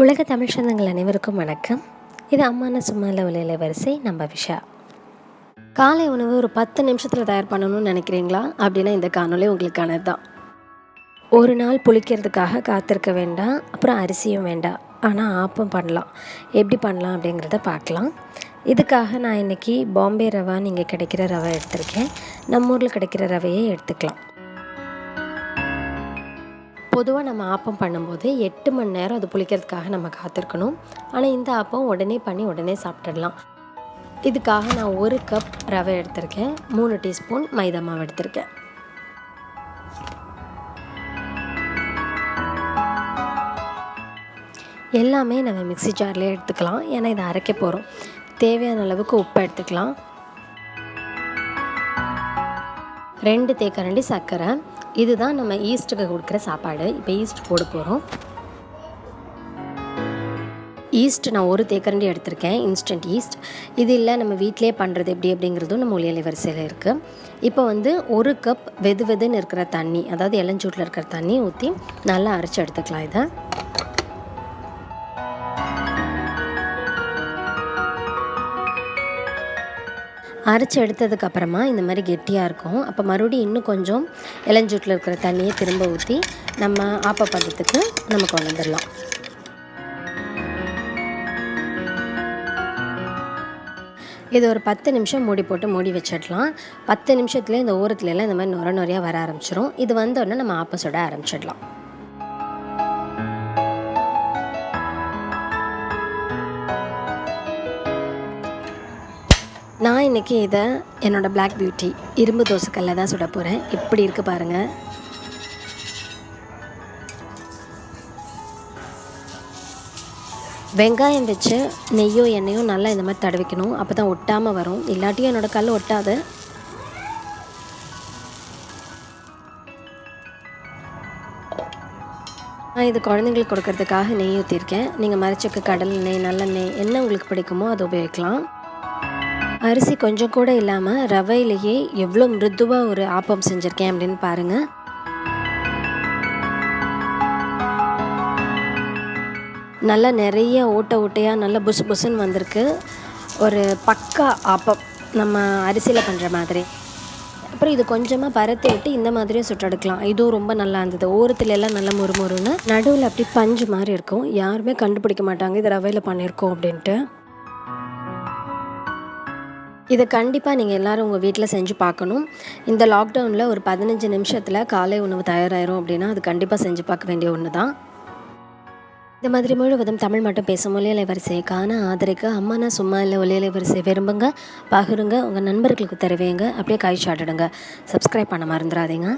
உலக தமிழ் சொந்தங்கள் அனைவருக்கும் வணக்கம். இது அம்மான சும்மால ஒலியில வரிசை நம்ம விஷா. காலை உணவு ஒரு 10 நிமிஷத்தில் தயார் பண்ணணும்னு நினைக்கிறீங்களா? அப்படின்னா இந்த காணொலி உங்களுக்கானது தான். ஒரு நாள் புளிக்கிறதுக்காக காத்திருக்க வேண்டாம், அப்புறம் அரிசியும் வேண்டாம். ஆனால் ஆப்பம் பண்ணலாம். எப்படி பண்ணலாம் அப்படிங்கிறத பார்க்கலாம். இதுக்காக நான் இன்றைக்கி பாம்பே ரவா நீங்கள் கிடைக்கிற ரவை எடுத்திருக்கேன். நம்ம ஊரில் கிடைக்கிற ரவையை எடுத்துக்கலாம். பொதுவாக நம்ம ஆப்பம் பண்ணும்போது 8 மணி நேரம் அது புளிக்கிறதுக்காக நம்ம காத்திருக்கணும். ஆனால் இந்த ஆப்பம் உடனே பண்ணி உடனே சாப்பிட்டுடலாம். இதுக்காக நான் 1 கப் ரவை எடுத்திருக்கேன். 3 டீஸ்பூன் மைதா மாவு எடுத்திருக்கேன். எல்லாமே நம்ம மிக்ஸி ஜார்லேயே எடுத்துக்கலாம். ஏன்னா இதை அரைக்க போகிறோம். தேவையான அளவுக்கு உப்பு எடுத்துக்கலாம். 2 தேக்கரண்டி சர்க்கரை. இதுதான் நம்ம ஈஸ்ட்டுக்கு கொடுக்குற சாப்பாடு. இப்போ ஈஸ்ட் போட போகிறோம். ஈஸ்ட் நான் 1 தேக்கரண்டி எடுத்திருக்கேன், இன்ஸ்டன்ட் ஈஸ்ட். இது இல்லை நம்ம வீட்டிலே பண்ணுறது எப்படி அப்படிங்கிறதும் நம்ம ஒலியலை வரிசையில் இருக்குது. இப்போ 1 கப் வெதுன்னு இருக்கிற தண்ணி, அதாவது இளஞ்சூட்டில் இருக்கிற தண்ணி ஊற்றி நல்லா அரைச்சி எடுத்துக்கலாம். இதை அரைச்சி எடுத்ததுக்கப்புறமா இந்த மாதிரி கெட்டியாக இருக்கும். அப்போ மறுபடியும் இன்னும் கொஞ்சம் இளஞ்சூட்டில் இருக்கிற தண்ணியை திரும்ப ஊற்றி நம்ம ஆப்ப பதத்துக்கு நம்ம கொண்டு வந்துடலாம். இது ஒரு 10 நிமிஷம் மூடி போட்டு மூடி வச்சிடலாம். 10 நிமிஷத்துலேயே இந்த ஓரத்துலலாம் இந்த மாதிரி நுரையாக வர ஆரம்பிச்சிடும். இது வந்தோடனே நம்ம ஆப்ப சுட ஆரம்பிச்சிடலாம். நான் இன்றைக்கி இதை என்னோடய பிளாக் பியூட்டி இரும்பு தோசைக்கல்ல தான் சுட போகிறேன். எப்படி இருக்குது பாருங்கள். வெங்காயம் வச்சு நெய்யோ எண்ணெயோ நல்லா இந்த மாதிரி தடவிக்கணும். அப்போ தான் ஒட்டாமல் வரும். இல்லாட்டியும் என்னோடய கல் ஒட்டாது. நான் இது குழந்தைங்களுக்கு கொடுக்கறதுக்காக நெய் ஊற்றிருக்கேன். நீங்கள் மரச்சக்கு, கடல் நெய், நல்லெண்ணெய் என்ன உங்களுக்கு பிடிக்குமோ அதை உபயோகிக்கலாம். அரிசி கொஞ்சம் கூட இல்லாமல் ரவையிலேயே எவ்வளோ மிருதுவாக ஒரு ஆப்பம் செஞ்சுருக்கேன் அப்படின்னு பாருங்கள். நல்லா நிறைய ஓட்டையாக நல்லா புசுன்னு வந்திருக்கு. ஒரு பக்கா ஆப்பம் நம்ம அரிசியில் பண்ணுற மாதிரி. அப்புறம் இது கொஞ்சமாக பரத்தி விட்டு இந்த மாதிரியும் சுட்டெடுக்கலாம். இதுவும் ரொம்ப நல்லா இருந்தது. ஓரத்துல எல்லாம் நல்லா முறுமுறுன்னு, நடுவில் அப்படி பஞ்சு மாதிரி இருக்கும். யாருமே கண்டுபிடிக்க மாட்டாங்க இது ரவையில் பண்ணியிருக்கோம் அப்படின்ட்டு. இதை கண்டிப்பாக நீங்கள் எல்லோரும் உங்கள் வீட்டில் செஞ்சு பார்க்கணும். இந்த லாக்டவுனில் ஒரு 15 நிமிஷத்தில் காலை உணவு தயாராகிரும் அப்படின்னா அது கண்டிப்பாக செஞ்சு பார்க்க வேண்டிய ஒன்று தான். இந்த மாதிரி முழுவதும் தமிழ் மட்டும் பேசும் ஒலியலை வரிசையை காண ஆதரிக்க அம்மானா சும்மா இல்லை ஒலியலை வரிசை விரும்புங்க, பகிருங்க, உங்கள் நண்பர்களுக்கு தருவீங்க, அப்படியே கை சாட்டிடுங்க. சப்ஸ்கிரைப் பண்ண மறந்துடாதீங்க.